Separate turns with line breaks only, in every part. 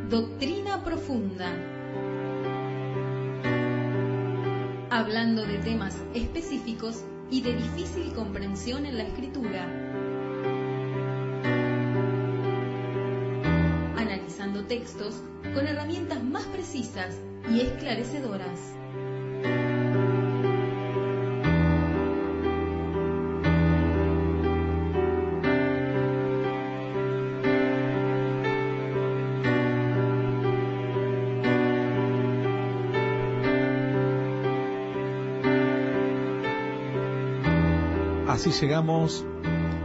Doctrina Profunda. Hablando de temas específicos y de difícil comprensión en la Escritura. Analizando textos con herramientas más precisas y esclarecedoras.
Así llegamos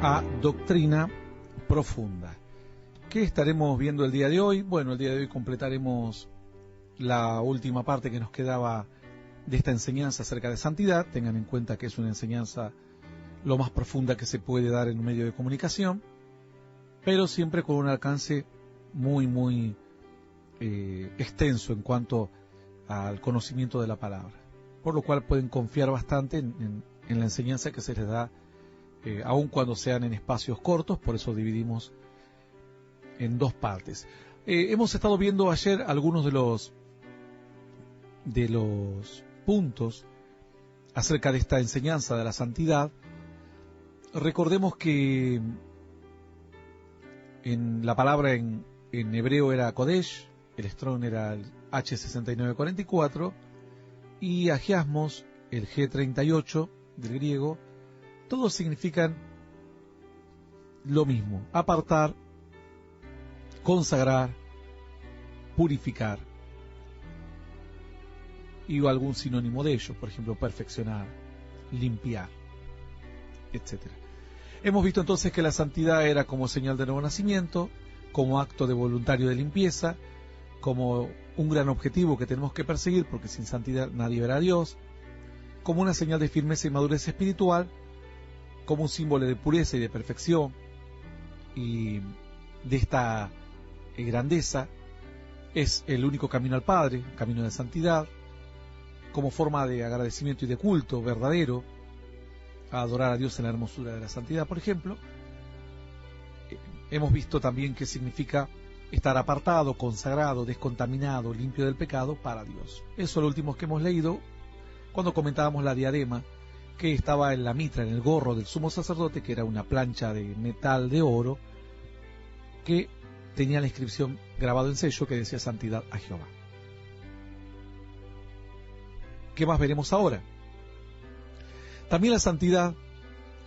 a Doctrina Profunda. ¿Qué estaremos viendo el día de hoy? Bueno, el día de hoy completaremos la última parte que nos quedaba de esta enseñanza acerca de santidad. Tengan en cuenta que es una enseñanza lo más profunda que se puede dar en un medio de comunicación, pero siempre con un alcance muy extenso en cuanto al conocimiento de la palabra, por lo cual pueden confiar bastante en la enseñanza que se les da, aun cuando sean en espacios cortos. Por eso dividimos en dos partes. Hemos estado viendo ayer algunos de los puntos acerca de esta enseñanza de la santidad. Recordemos que en la palabra en hebreo era Kodesh, el Strong era el H6944, y Agiasmos, el G38 del griego, todos significan lo mismo: apartar, consagrar, purificar, y algún sinónimo de ello, por ejemplo, perfeccionar, limpiar, etc. Hemos visto entonces que la santidad era como señal de nuevo nacimiento, como acto de voluntario de limpieza, como un gran objetivo que tenemos que perseguir, porque sin santidad nadie verá a Dios, como una señal de firmeza y madurez espiritual, como un símbolo de pureza y de perfección y de esta grandeza. Es el único camino al Padre, camino de santidad, como forma de agradecimiento y de culto verdadero a adorar a Dios en la hermosura de la santidad, por ejemplo. Hemos visto también qué significa estar apartado, consagrado, descontaminado, limpio del pecado para Dios. Eso es lo último que hemos leído cuando comentábamos la diadema que estaba en la mitra, en el gorro del sumo sacerdote, que era una plancha de metal de oro que tenía la inscripción grabado en sello que decía santidad a Jehová. ¿Qué más veremos ahora? También la santidad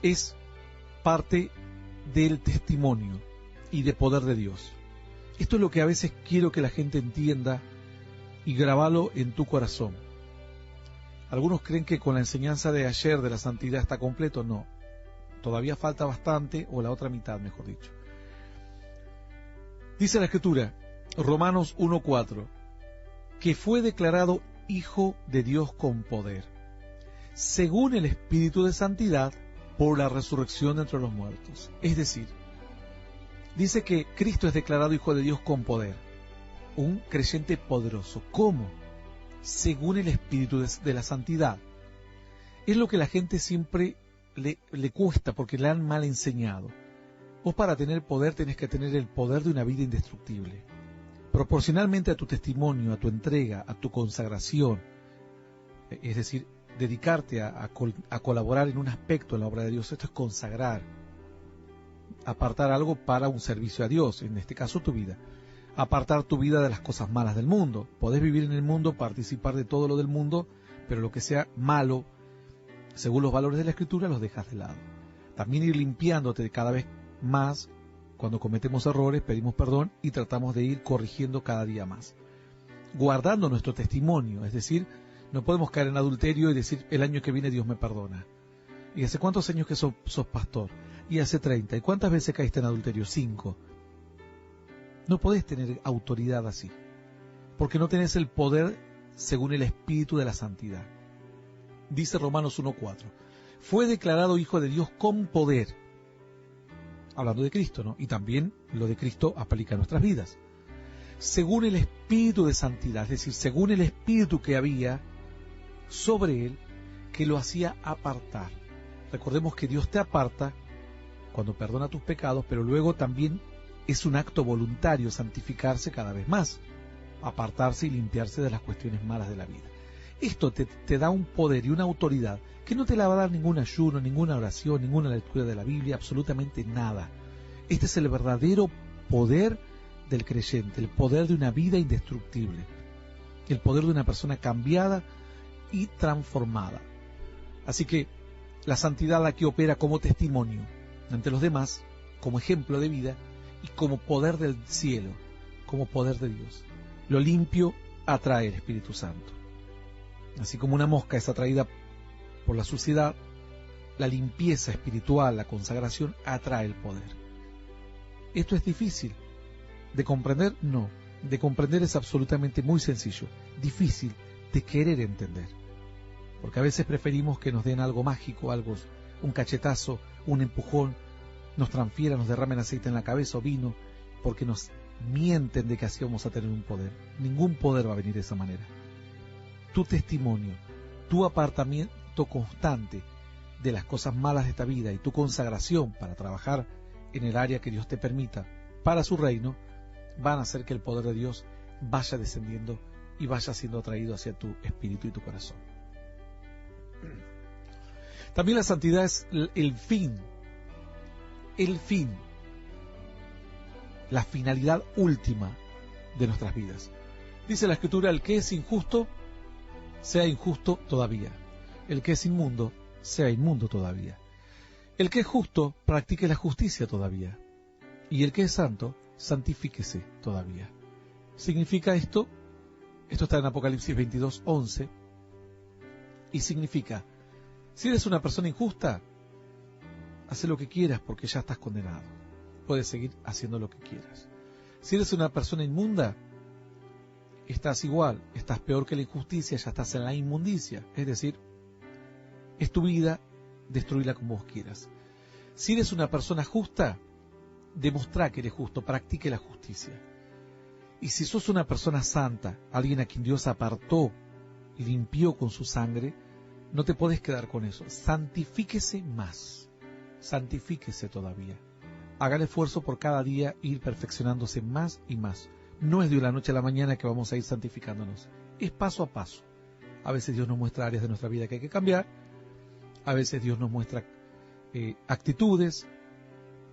es parte del testimonio y de poder de Dios. Esto es lo que a veces quiero que la gente entienda y grabalo en tu corazón. Algunos creen que con la enseñanza de ayer de la santidad está completo. No, todavía falta bastante, o la otra mitad, mejor dicho. Dice la Escritura, Romanos 1:4, que fue declarado Hijo de Dios con poder, según el Espíritu de Santidad, por la resurrección de entre los muertos. Es decir, dice que Cristo es declarado Hijo de Dios con poder, un creyente poderoso. ¿Cómo? Según el Espíritu de la Santidad. Es lo que la gente siempre le cuesta, porque le han mal enseñado. Vos, para tener poder tenés que tener el poder de una vida indestructible. Proporcionalmente a tu testimonio, a tu entrega, a tu consagración, es decir, dedicarte a colaborar en un aspecto en la obra de Dios. Esto es consagrar, apartar algo para un servicio a Dios, en este caso tu vida. Apartar tu vida de las cosas malas del mundo. Podés vivir en el mundo, participar de todo lo del mundo, pero lo que sea malo, según los valores de la Escritura, los dejas de lado. También ir limpiándote cada vez más. Cuando cometemos errores, pedimos perdón y tratamos de ir corrigiendo cada día más. Guardando nuestro testimonio, es decir, no podemos caer en adulterio y decir, el año que viene Dios me perdona. ¿Y hace cuántos años que sos pastor? Y hace 30. ¿Y cuántas veces caíste en adulterio? 5. No podés tener autoridad así, porque no tenés el poder según el Espíritu de la Santidad. Dice Romanos 1:4, fue declarado Hijo de Dios con poder, hablando de Cristo, ¿no? Y también lo de Cristo aplica a nuestras vidas. Según el Espíritu de Santidad, es decir, según el Espíritu que había sobre él, que lo hacía apartar. Recordemos que Dios te aparta cuando perdona tus pecados, pero luego también es un acto voluntario santificarse cada vez más, apartarse y limpiarse de las cuestiones malas de la vida. Esto te da un poder y una autoridad que no te la va a dar ningún ayuno, ninguna oración, ninguna lectura de la Biblia, absolutamente nada. Este es el verdadero poder del creyente, el poder de una vida indestructible, el poder de una persona cambiada y transformada. Así que la santidad aquí opera como testimonio ante los demás, como ejemplo de vida y como poder del cielo, como poder de Dios. Lo limpio atrae el Espíritu Santo. Así como una mosca es atraída por la suciedad, la limpieza espiritual, la consagración, atrae el poder. ¿Esto es difícil de comprender? No. De comprender es absolutamente muy sencillo. Difícil de querer entender. Porque a veces preferimos que nos den algo mágico, un cachetazo, un empujón, nos transfieran, nos derramen aceite en la cabeza o vino, porque nos mienten de que así vamos a tener un poder. Ningún poder va a venir de esa manera. Tu testimonio, tu apartamiento constante de las cosas malas de esta vida y tu consagración para trabajar en el área que Dios te permita para su reino, van a hacer que el poder de Dios vaya descendiendo y vaya siendo atraído hacia tu espíritu y tu corazón. También la santidad es el fin, la finalidad última de nuestras vidas. Dice la Escritura, el que es injusto, sea injusto todavía. El que es inmundo, sea inmundo todavía. El que es justo, practique la justicia todavía. Y el que es santo, santifíquese todavía. ¿Significa esto? Esto está en Apocalipsis 22:11. Y significa, si eres una persona injusta, haz lo que quieras porque ya estás condenado. Puedes seguir haciendo lo que quieras. Si eres una persona inmunda, estás igual, estás peor que la injusticia, ya estás en la inmundicia. Es decir, es tu vida, destruirla como vos quieras. Si eres una persona justa, demostrá que eres justo, practique la justicia. Y si sos una persona santa, alguien a quien Dios apartó y limpió con su sangre, no te podés quedar con eso. Santifíquese más, santifíquese todavía. Haga el esfuerzo por cada día ir perfeccionándose más y más. No es de la noche a la mañana que vamos a ir santificándonos, es paso a paso. A veces Dios nos muestra áreas de nuestra vida que hay que cambiar, a veces Dios nos muestra actitudes,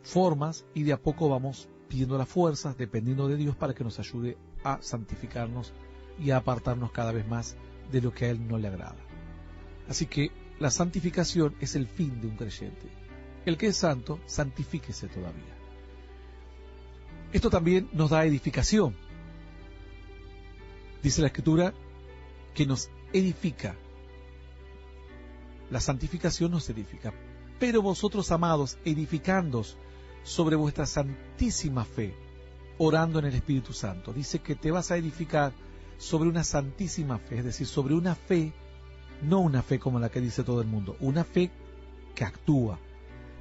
formas, y de a poco vamos pidiendo las fuerzas, dependiendo de Dios, para que nos ayude a santificarnos y a apartarnos cada vez más de lo que a Él no le agrada. Así que la santificación es el fin de un creyente. El que es santo, santifíquese todavía. Esto también nos da edificación. Dice la Escritura que nos edifica. La santificación nos edifica. Pero vosotros, amados, edificándoos sobre vuestra santísima fe, orando en el Espíritu Santo. Dice que te vas a edificar sobre una santísima fe, es decir, sobre una fe, no una fe como la que dice todo el mundo, una fe que actúa,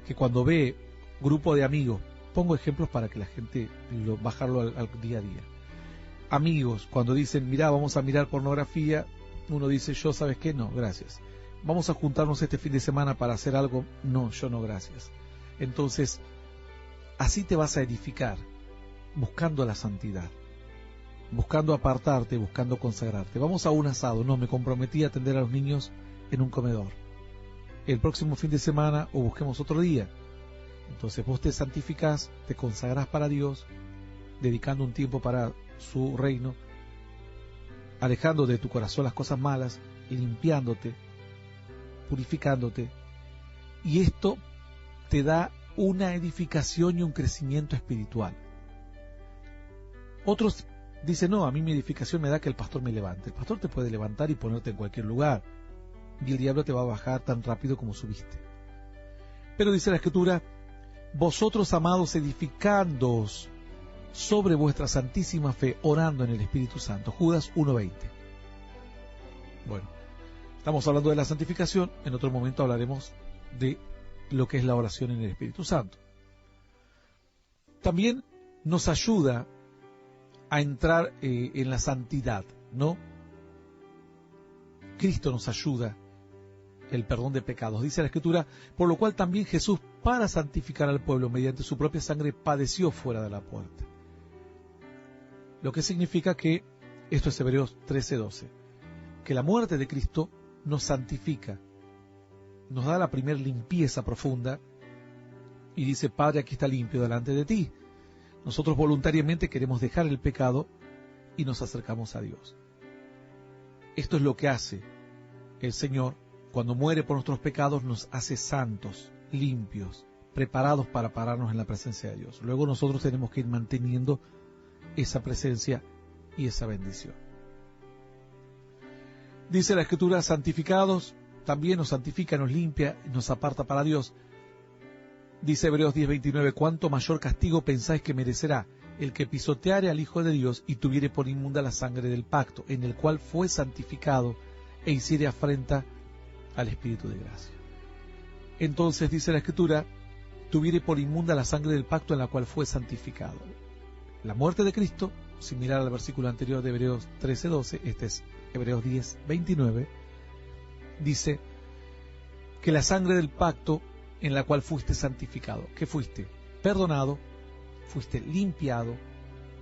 que cuando ve grupo de amigos, pongo ejemplos para que la gente bajarlo al día a día. Amigos, cuando dicen, mirá, vamos a mirar pornografía, uno dice, yo, ¿sabes qué? No, gracias. Vamos a juntarnos este fin de semana para hacer algo, no, yo no, gracias. Entonces, así te vas a edificar, buscando la santidad, buscando apartarte, buscando consagrarte. Vamos a un asado, no, me comprometí a atender a los niños en un comedor. El próximo fin de semana, o busquemos otro día. Entonces vos te santificás, te consagrás para Dios, dedicando un tiempo para su reino, alejando de tu corazón las cosas malas, limpiándote, purificándote, y esto te da una edificación y un crecimiento espiritual. Otros dicen, no, a mí mi edificación me da que el pastor me levante. El pastor te puede levantar y ponerte en cualquier lugar, y el diablo te va a bajar tan rápido como subiste. Pero dice la Escritura, vosotros, amados, edificándoos sobre vuestra santísima fe, orando en el Espíritu Santo. Judas 1:20. Bueno, estamos hablando de la santificación, en otro momento hablaremos de lo que es la oración en el Espíritu Santo. También nos ayuda a entrar en la santidad, ¿no? Cristo nos ayuda, el perdón de pecados. Dice la Escritura, por lo cual también Jesús, para santificar al pueblo mediante su propia sangre, padeció fuera de la puerta. Lo que significa que, esto es Hebreos 13:12, que la muerte de Cristo nos santifica, nos da la primer limpieza profunda, y dice: Padre, aquí está limpio delante de ti. Nosotros voluntariamente queremos dejar el pecado y nos acercamos a Dios. Esto es lo que hace el Señor. Cuando muere por nuestros pecados, nos hace santos, limpios, preparados para pararnos en la presencia de Dios. Luego nosotros tenemos que ir manteniendo esa presencia y esa bendición. Dice la Escritura: santificados, también nos santifica, nos limpia, nos aparta para Dios. Dice Hebreos 10:29, ¿cuánto mayor castigo pensáis que merecerá el que pisoteare al Hijo de Dios y tuviere por inmunda la sangre del pacto, en el cual fue santificado, e hiciere afrenta al Espíritu de gracia? Entonces, dice la Escritura, tuviere por inmunda la sangre del pacto en la cual fue santificado. La muerte de Cristo, similar al versículo anterior de Hebreos 13:12, este es Hebreos 10:29, dice que la sangre del pacto en la cual fuiste santificado, que fuiste perdonado, fuiste limpiado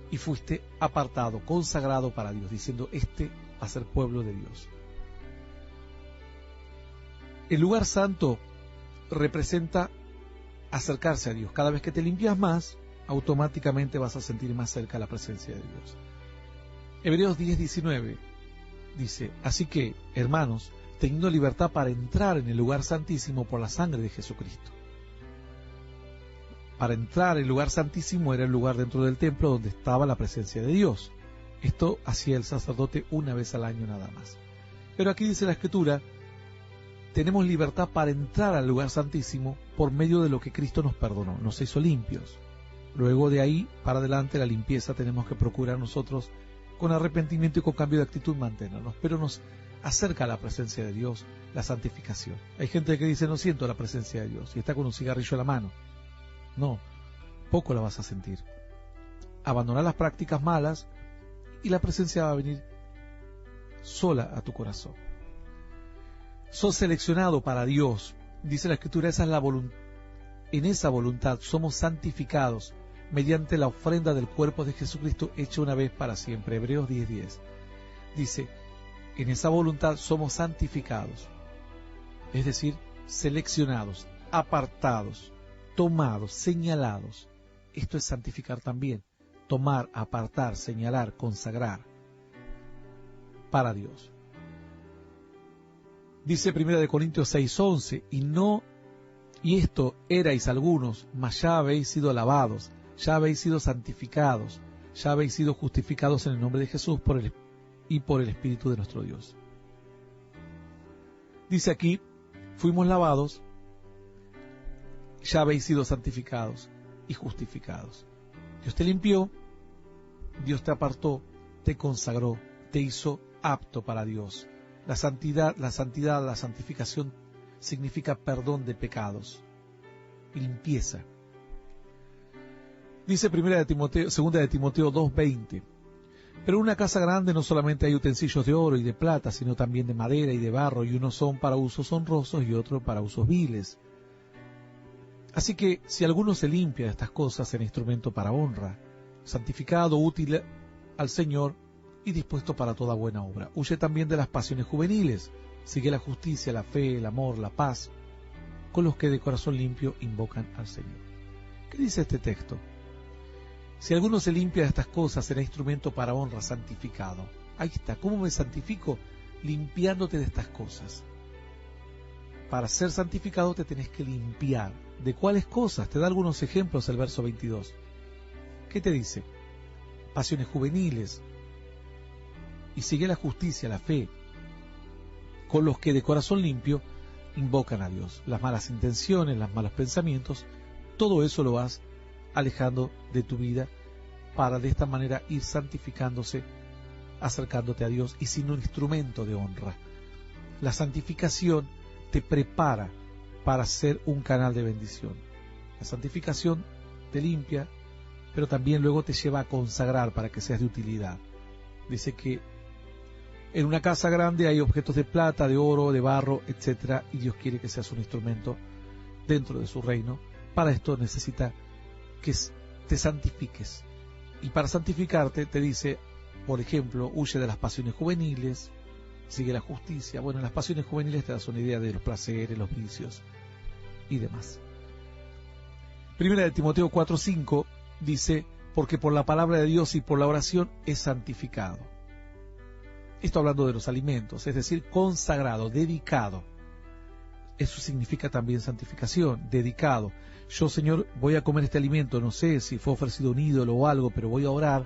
y fuiste apartado, consagrado para Dios, diciendo: este va a ser pueblo de Dios. El lugar santo representa acercarse a Dios. Cada vez que te limpias más, automáticamente vas a sentir más cerca la presencia de Dios. Hebreos 10:19 dice: así que, hermanos, teniendo libertad para entrar en el lugar santísimo por la sangre de Jesucristo. Para entrar el lugar santísimo era el lugar dentro del templo donde estaba la presencia de Dios. Esto hacía el sacerdote una vez al año nada más. Pero aquí dice la Escritura: tenemos libertad para entrar al lugar santísimo por medio de lo que Cristo nos perdonó, nos hizo limpios. Luego de ahí para adelante la limpieza tenemos que procurar nosotros con arrepentimiento y con cambio de actitud mantenernos, pero nos acerca a la presencia de Dios la santificación. Hay gente que dice: no siento la presencia de Dios, y está con un cigarrillo en la mano. No, poco la vas a sentir. Abandonar las prácticas malas y la presencia va a venir sola a tu corazón. Sos seleccionado para Dios, dice la Escritura, esa es la voluntad. En esa voluntad somos santificados mediante la ofrenda del cuerpo de Jesucristo hecha una vez para siempre. Hebreos 10:10 dice: en esa voluntad somos santificados, es decir, seleccionados, apartados, tomados, señalados. Esto es santificar también: tomar, apartar, señalar, consagrar para Dios. Dice 1 Corintios 6:11, y esto erais algunos, mas ya habéis sido lavados, ya habéis sido santificados, ya habéis sido justificados en el nombre de Jesús por el Espíritu de nuestro Dios. Dice aquí: fuimos lavados, ya habéis sido santificados y justificados. Dios te limpió, Dios te apartó, te consagró, te hizo apto para Dios. La santidad, la santificación significa perdón de pecados y limpieza. Dice 2 de Timoteo 2:20, pero en una casa grande no solamente hay utensilios de oro y de plata, sino también de madera y de barro, y unos son para usos honrosos y otros para usos viles. Así que si alguno se limpia de estas cosas, será instrumento para honra, santificado, útil al Señor y dispuesto para toda buena obra. Huye también de las pasiones juveniles, sigue la justicia, la fe, el amor, la paz, con los que de corazón limpio invocan al Señor. ¿Qué dice este texto? Si alguno se limpia de estas cosas, será instrumento para honra, santificado. Ahí está. ¿Cómo me santifico? Limpiándote de estas cosas. Para ser santificado te tenés que limpiar. ¿De cuáles cosas? Te da algunos ejemplos el verso 22. ¿Qué te dice? Pasiones juveniles. Y sigue la justicia, la fe, con los que de corazón limpio invocan a Dios. Las malas intenciones, los malos pensamientos, todo eso lo vas alejando de tu vida para de esta manera ir santificándose, acercándote a Dios y siendo un instrumento de honra. La santificación te prepara para ser un canal de bendición. La santificación te limpia, pero también luego te lleva a consagrar para que seas de utilidad. Dice que en una casa grande hay objetos de plata, de oro, de barro, etc. Y Dios quiere que seas un instrumento dentro de su reino Para esto necesita que te santifiques. Y para santificarte te dice, por ejemplo, huye de las pasiones juveniles, sigue la justicia. Bueno, las pasiones juveniles te das una idea de los placeres, los vicios y demás. Primera de Timoteo 4:5 dice, porque por la palabra de Dios y por la oración es santificado. Esto hablando de los alimentos, es decir, consagrado, dedicado. Eso significa también santificación, dedicado. Yo, Señor, voy a comer este alimento, no sé si fue ofrecido un ídolo o algo, pero voy a orar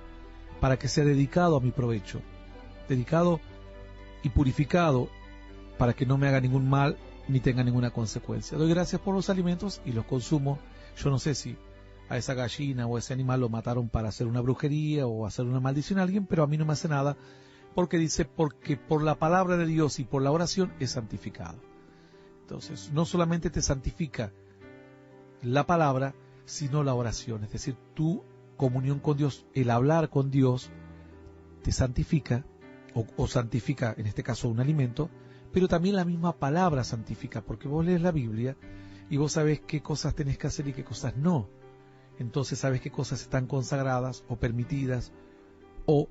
para que sea dedicado a mi provecho. Dedicado y purificado para que no me haga ningún mal ni tenga ninguna consecuencia. Doy gracias por los alimentos y los consumo. Yo no sé si a esa gallina o a ese animal lo mataron para hacer una brujería o hacer una maldición a alguien, pero a mí no me hace nada, porque dice, porque por la palabra de Dios y por la oración es santificado. Entonces, no solamente te santifica la palabra, sino la oración, es decir, tu comunión con Dios, el hablar con Dios, te santifica, o santifica en este caso un alimento, pero también la misma palabra santifica, porque vos lees la Biblia y vos sabés qué cosas tenés que hacer y qué cosas no. Entonces sabes qué cosas están consagradas o permitidas, o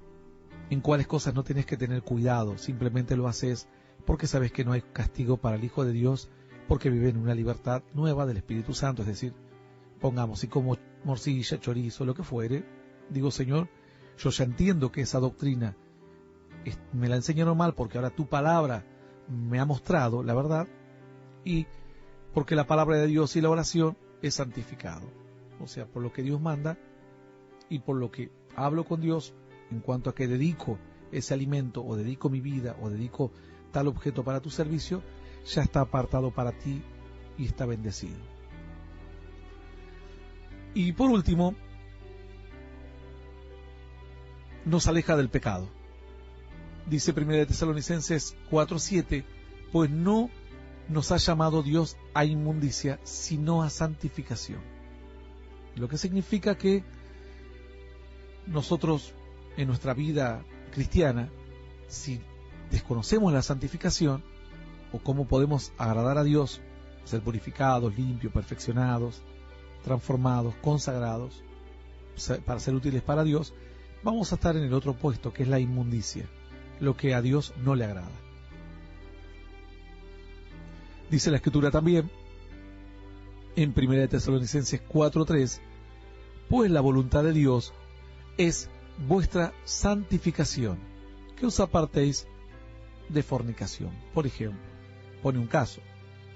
en cuáles cosas no tenés que tener cuidado, simplemente lo haces porque sabes que no hay castigo para el Hijo de Dios, porque vive en una libertad nueva del Espíritu Santo. Es decir, pongamos, si como morcilla, chorizo, lo que fuere, digo, Señor, yo ya entiendo que esa doctrina me la enseñaron mal, porque ahora tu palabra me ha mostrado la verdad, y porque la palabra de Dios y la oración es santificado. O sea, por lo que Dios manda y por lo que hablo con Dios en cuanto a que dedico ese alimento, o dedico mi vida, o dedico tal objeto para tu servicio, ya está apartado para ti y está bendecido. Y por último, nos aleja del pecado. Dice 1 Tesalonicenses 4:7, pues no nos ha llamado Dios a inmundicia, sino a santificación. Lo que significa que nosotros en nuestra vida cristiana, si desconocemos la santificación, o cómo podemos agradar a Dios, ser purificados, limpios, perfeccionados, transformados, consagrados, para ser útiles para Dios, vamos a estar en el otro puesto, que es la inmundicia, lo que a Dios no le agrada. Dice la Escritura también, en 1 Tesalonicenses 4:3, pues la voluntad de Dios es vuestra santificación, que os apartéis de fornicación. Por ejemplo, pone un caso,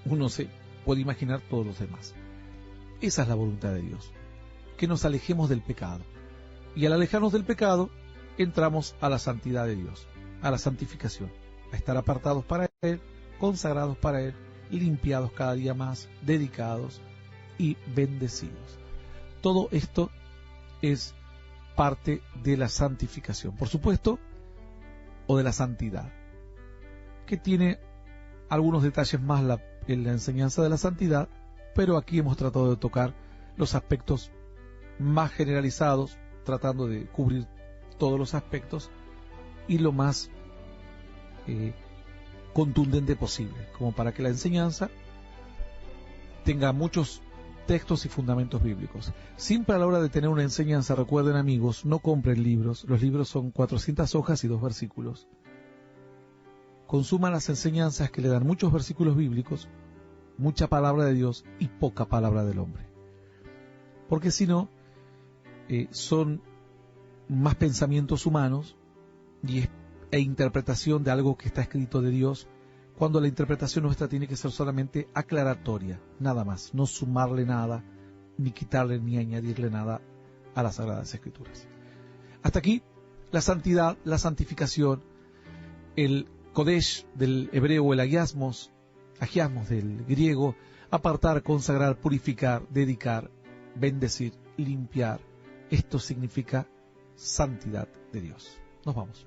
uno se puede imaginar todos los demás. Esa es la voluntad de Dios, que nos alejemos del pecado. Y al alejarnos del pecado, entramos a la santidad de Dios, a la santificación, a estar apartados para Él, consagrados para Él, limpiados cada día más, dedicados y bendecidos. Todo esto es parte de la santificación, por supuesto, o de la santidad, que tiene algunos detalles más en la enseñanza de la santidad, pero aquí hemos tratado de tocar los aspectos más generalizados, tratando de cubrir todos los aspectos y lo más contundente posible, como para que la enseñanza tenga muchos textos y fundamentos bíblicos. Siempre a la hora de tener una enseñanza, recuerden amigos, no compren libros. Los libros son 400 hojas y 2 versículos. Consuman las enseñanzas que le dan muchos versículos bíblicos, mucha palabra de Dios y poca palabra del hombre. Porque si no, son más pensamientos humanos e interpretación de algo que está escrito de Dios, cuando la interpretación nuestra tiene que ser solamente aclaratoria, nada más, no sumarle nada, ni quitarle ni añadirle nada a las Sagradas Escrituras. Hasta aquí la santidad, la santificación, el Kodesh del hebreo, el agiasmos del griego, apartar, consagrar, purificar, dedicar, bendecir, limpiar. Esto significa santidad de Dios. Nos vamos.